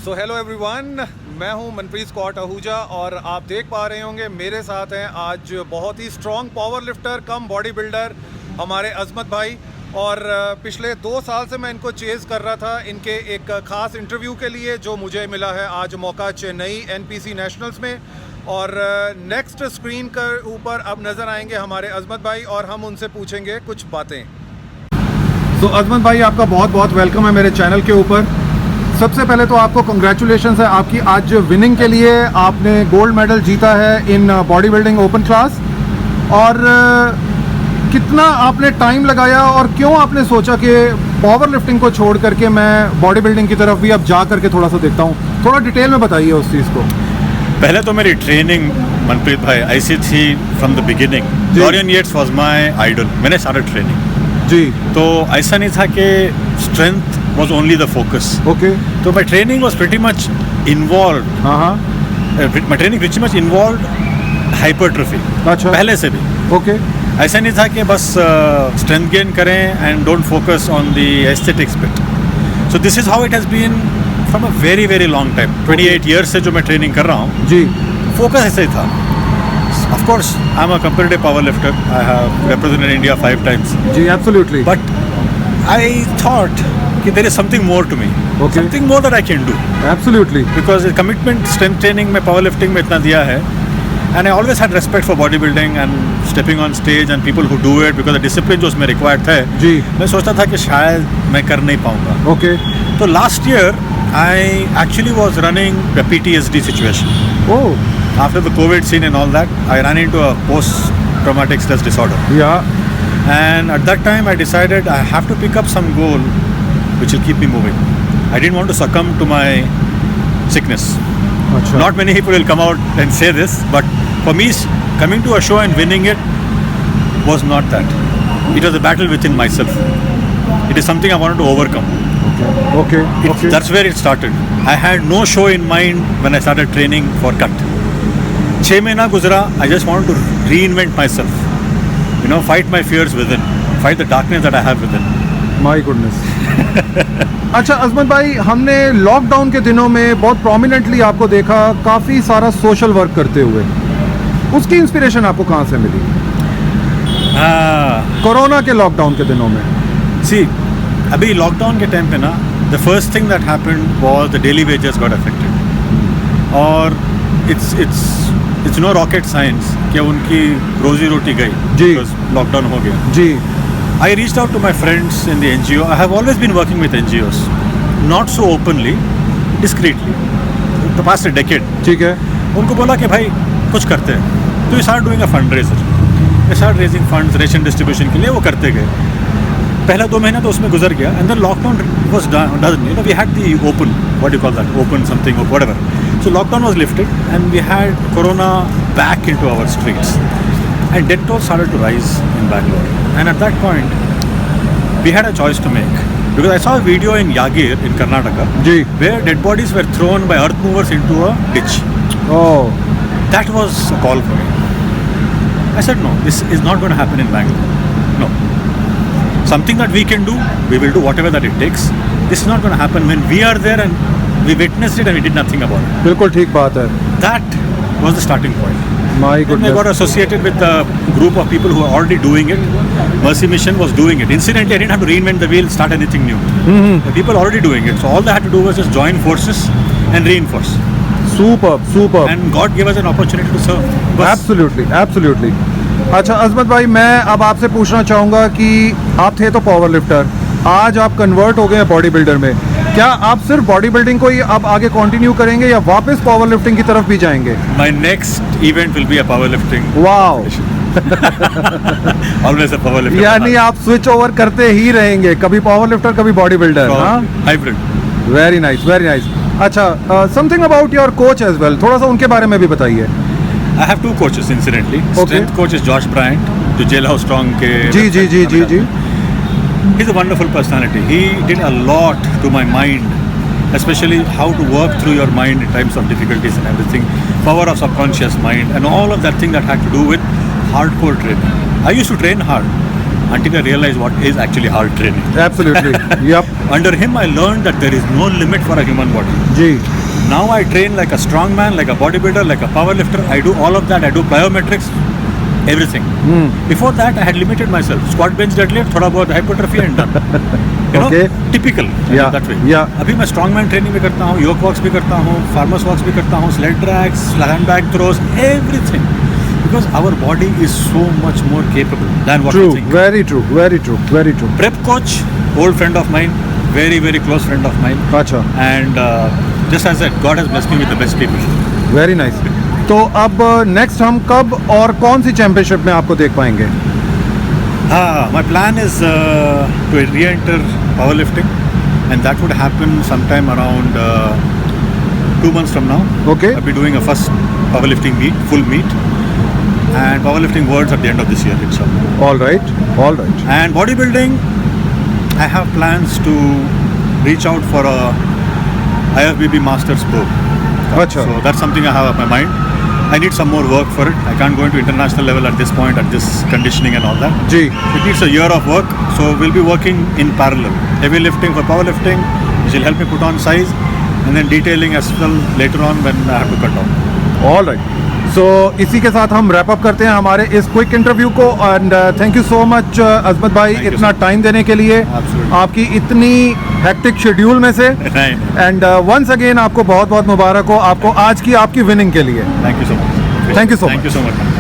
So hello everyone, मैं हूं मनप्रीत आहूजा और आप देख पा रहे होंगे मेरे साथ हैं आज बहुत ही स्ट्रॉन्ग पावर लिफ्टर कम बॉडी बिल्डर हमारे अजमत भाई। और पिछले 2 साल से मैं इनको चेज़ कर रहा था इनके एक ख़ास इंटरव्यू के लिए जो मुझे मिला है आज मौका चेन्नई NPC नेशनल्स में। और नेक्स्ट स्क्रीन के ऊपर अब नज़र आएंगे हमारे अजमत भाई और हम उनसे पूछेंगे कुछ बातें। तो अजमत भाई आपका बहुत बहुत वेलकम है मेरे चैनल के ऊपर। सबसे पहले तो आपको कंग्रेचुलेशंस है आपकी आज विनिंग के लिए। आपने गोल्ड मेडल जीता है in body building open class. और कितना आपने टाइम लगाया और क्यों आपने सोचा कि पावर लिफ्टिंग को छोड़ करके मैं बॉडी बिल्डिंग की तरफ भी अब जा करके थोड़ा सा देखता हूँ, थोड़ा डिटेल में बताइए उस चीज़ को। पहले तो मेरी ट्रेनिंग मनप्रीत भाई ऐसी थी from the beginning. Dorian Yates was my idol. मैंने स्टार्टेड ट्रेनिंग जी, तो ऐसा नहीं था कि strength was only the focus. Okay. So my training was pretty much involved. My training pretty much involved hypertrophy. अच्छा. पहले से भी. Okay. ऐसा नहीं था कि बस strength gain करें and don't focus on the aesthetics bit. So this is how it has been from a very very long time. 28 years से जो मैं training कर रहा हूँ. जी. Focus ऐसा ही था. Of course, I'm a competitive powerlifter. I have represented India 5 times. Ji, absolutely. But I thought there is something more to me. Okay. Something more that I can do. Absolutely. Because the commitment strength training में powerlifting में इतना दिया है, and I always had respect for bodybuilding and stepping on stage and people who do it because the discipline जो उसमें required था जी, मैं सोचता था कि शायद मैं कर नहीं पाऊँगा. Okay. तो last year I actually was running a PTSD situation. Oh. After the COVID scene and all that, I ran into a post-traumatic stress disorder. Yeah. And at that time I decided I have to pick up some goal which will keep me moving. I didn't want to succumb to my sickness. Achha. Not many people will come out and say this, but for me, coming to a show and winning it was not that. It was a battle within myself. It is something I wanted to overcome. Okay. Okay. That's where it started. I had no show in mind when I started training for cut. 6 महीना गुजरा. I just wanted to reinvent myself. You know, fight my fears within. Fight the darkness that I have within. My goodness. अच्छा अजमत भाई, हमने lockdown के दिनों में बहुत prominently आपको देखा काफ़ी सारा सोशल वर्क करते हुए। उसकी इंस्पिरेशन आपको कहाँ से मिली? कोरोना के लॉकडाउन के दिनों में। सी, अभी लॉकडाउन के टाइम पे ना the first thing that happened was the daily wages got affected. और इट्स नो रॉकेट साइंस कि उनकी रोजी रोटी गई जी, लॉकडाउन हो गया जी। I reached out to my friends in the NGO. I have always been working with NGOs, not so openly, discreetly. The past a decade. ठीक है। उनको बोला कि भाई कुछ करते हैं, तो we started doing a fundraiser. We started raising funds, ration distribution के लिए वो करते गए। पहला 2 महीना तो उसमें गुजर गया, and then lockdown was done. You know, we had the open, what do you call that? Open something or whatever. So lockdown was lifted, and we had Corona back into our streets, and death toll started to rise in Bangalore. And at that point, we had a choice to make because I saw a video in Yagir in Karnataka where dead bodies were thrown by earth movers into a ditch. Oh, that was a call for me. I said, no, this is not going to happen in Bangalore. No. Something that we can do, we will do whatever that it takes. This is not going to happen when we are there and we witnessed it and we did nothing about it. बिल्कुल ठीक बात है। That was the starting point. My goodness. I got associated with a group of people who were already doing it. Mercy Mission was doing it. Incidentally, I didn't have to reinvent the wheel, start anything new. The people already doing it. So all they had to do was just join forces and reinforce. Superb, superb. And God gave us an opportunity to serve. Absolutely, absolutely. अच्छा अजमत भाई, मैं अब आपसे पूछना चाहूँगा कि आप थे तो पावर लिफ्टर, आज आप कन्वर्ट हो गए हैं बॉडी बिल्डर में। क्या आप सिर्फ बॉडी बिल्डिंग को ही अब आगे कंटिन्यू करेंगे या वापस पावर लिफ्टिंग की तरफ भी जाएंगे? My next event will be a power lifting. Wow. Always a power lifter. यानी आप स्विच ओवर करते ही रहेंगे, कभी पावर लिफ्टर कभी बॉडी बिल्डर। हाँ, hybrid. Very nice, very nice. अच्छा, something about your coach as well, थोड़ा सा उनके बारे में भी बताइए। I have 2 coaches incidentally. Okay. Strength coach is Josh Bryant, जो Jailhouse Strong के। जी। He's a wonderful personality. He did a lot to my mind, especially how to work through your mind in times of difficulties and everything. Power of subconscious mind and all of that thing that had to do with hardcore training. I used to train hard until I realized what is actually hard training. Absolutely. Yep. Under him, I learned that there is no limit for a human body. Ji. Now I train like a strongman, like a bodybuilder, like a powerlifter. I do all of that. I do plyometrics, everything. Before that, I had limited myself. Squat, bench, deadlift, thoda bahut hypertrophy and done. You know, typical. Yeah. That way. Yeah. अभी मैं strongman training भी करता हूँ, yoke walks भी करता हूँ, farmers walks भी करता हूँ, sled drags, handbag throws, everything. Because our body is so much more capable than what we think. Very true, very true, very true. Prep coach, old friend of mine, very very close friend of mine. अच्छा. And just as that, God has blessed me with the best people. Very nice. तो अब next हम कब और कौन सी championship में आपको देख पाएंगे? My plan is to re-enter powerlifting, and that would happen sometime around 2 months from now. Okay. I'll be doing a first powerlifting meet, full meet, and powerlifting worlds at the end of this year itself. All right, all right. And bodybuilding, I have plans to reach out for a IFBB Masters Pro. अच्छा. So that's something I have on my mind. I need some more work for it. I can't go into international level at this point, at this conditioning and all that. Ji. It needs a year of work, so we'll be working in parallel. Heavy lifting for powerlifting, which will help me put on size, and then detailing as well later on when I have to cut down. All right. So इसी के साथ हम wrap up करते हैं हमारे इस quick interview को, and thank you so much Azmat भाई इतना टाइम देने के लिए, आपकी इतनी हेक्टिक शेड्यूल में से, एंड वंस अगेन आपको बहुत बहुत मुबारक हो आपको आज की आपकी विनिंग के लिए. Thank you so much. Thank you so much. Thank you so much.